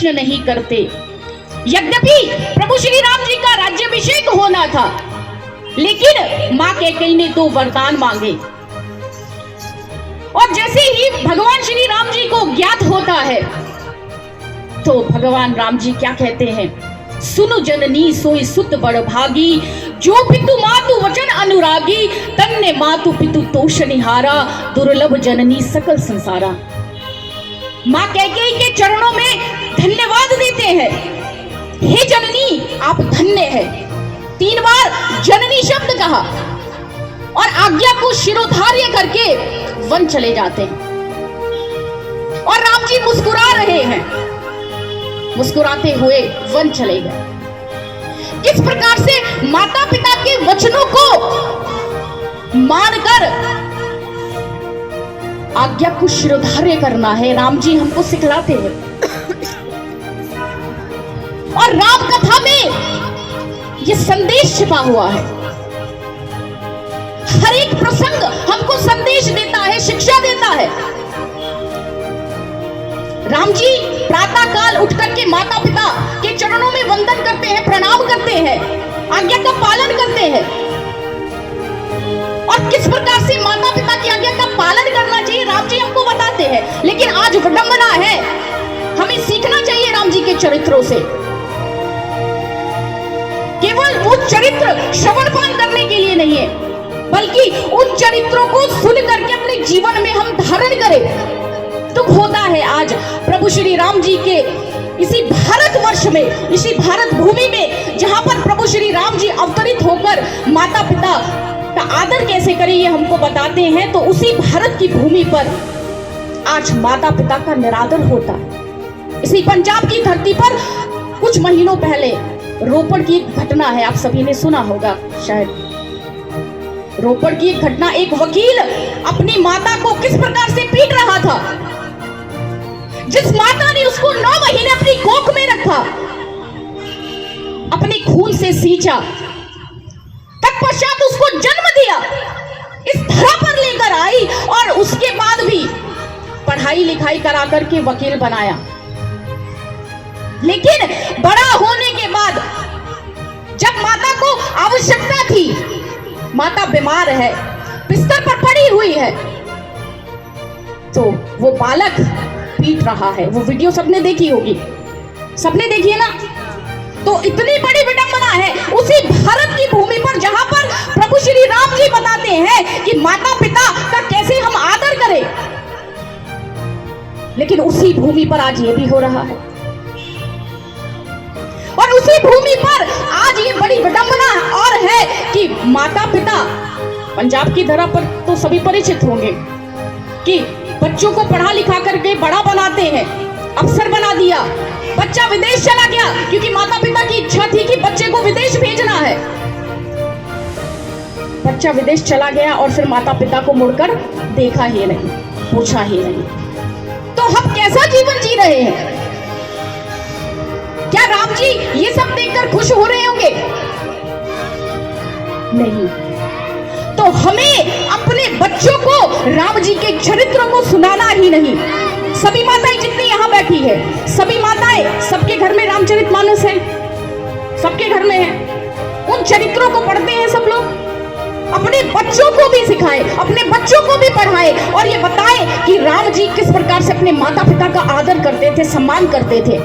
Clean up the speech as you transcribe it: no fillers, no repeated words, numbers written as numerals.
प्रश्न नहीं करते। यद्यपि प्रभु श्री राम जी का राज्याभिषेक होना था, लेकिन मां कैकेयी ने 2 वरदान मांगे। और जैसे ही भगवान श्री राम जी को ज्ञात होता है तो भगवान राम जी क्या कहते हैं, सुनु जननी सोई सुत बड़ भागी, जो पितु मातु वचन अनुरागी, तन्ने मातु पितु तोष निहारा, दुर्लभ जननी सकल संसारा। मां कैकेयी के चरणों में धन्यवाद देते हैं, हे जननी आप धन्य है। 3 बार जननी शब्द कहा और आज्ञा को शिरोधार्य करके वन चले जाते हैं। और राम जी मुस्कुरा रहे हैं, मुस्कुराते हुए वन चले गए। किस प्रकार से माता पिता के वचनों को मानकर आज्ञा को शिरोधार्य करना है, राम जी हमको सिखलाते हैं। और राम कथा में यह संदेश छिपा हुआ है। हर एक प्रसंग हमको संदेश देता है, शिक्षा देता है। राम जी प्रातः काल उठकर के माता पिता के चरणों में वंदन करते हैं, प्रणाम करते हैं, आज्ञा का पालन करते हैं। और किस प्रकार से माता पिता की आज्ञा का पालन करना चाहिए राम जी हमको बताते हैं। लेकिन आज विडंबना है, हमें सीखना चाहिए राम जी के चरित्रों से। केवल वो चरित्र श्रवण पान करने के लिए नहीं है, बल्कि उन चरित्रों को सुन करके अपने जीवन में हम धारण करें। दुख होता है आज प्रभु श्री राम जी के इसी भारतवर्ष में, इसी भारत भूमि में, जहां पर प्रभु श्री राम जी अवतरित होकर माता पिता का आदर कैसे करें ये हमको बताते हैं। तो उसी भारत की भूमि पर आज माता पिता का निरादर होता है। इसी पंजाब की धरती पर कुछ महीनों पहले रोपड़ की एक घटना है, आप सभी ने सुना होगा शायद। रोपड़ की एक घटना, एक वकील अपनी माता को किस प्रकार से पीट रहा था। जिस माता ने उसको 9 महीने अपनी कोख में रखा, अपने खून से सींचा, तत्पश्चात उसको जन्म दिया, इस धरा पर लेकर आई और उसके बाद भी पढ़ाई लिखाई करा करके वकील बनाया। लेकिन बड़ा होने के बाद जब माता को आवश्यकता थी, माता बीमार है, बिस्तर पर पड़ी हुई है, तो वो बालक पीट रहा है। वो वीडियो सबने देखी होगी, सबने देखी है ना। तो इतनी बड़ी विडंबना है उसी भारत की भूमि पर, जहां पर प्रभु श्री राम जी बताते हैं कि माता पिता का कैसे हम आदर करें, लेकिन उसी भूमि पर आज ये भी हो रहा है। और उसी भूमि पर आज ये बड़ी विडंबना और है कि माता पिता, पंजाब की धरा पर तो सभी परिचित होंगे कि बच्चों को पढ़ा लिखा करके बड़ा बनाते हैं, अफसर बना दिया, बच्चा विदेश चला गया क्योंकि माता पिता की इच्छा थी कि बच्चे को विदेश भेजना है। बच्चा विदेश चला गया और फिर माता पिता को मुड़कर देखा ही नहीं, पूछा ही नहीं। तो हम कैसा जीवन जी रहे हैं? क्या राम जी ये सब देखकर खुश हो रहे होंगे? नहीं। तो हमें अपने बच्चों को राम जी के चरित्रों को सुनाना ही नहीं। सभी माताएं जितनी यहाँ बैठी है, सभी माताएं, सबके घर में रामचरितमानस है, सबके घर में है। उन चरित्रों को पढ़ते हैं सब लोग। अपने बच्चों को भी सिखाएं, अपने बच्चों को भी पढ़ाएं और ये बताएं कि राम जी किस प्रकार से अपने माता पिता का आदर करते थे, सम्मान करते थे।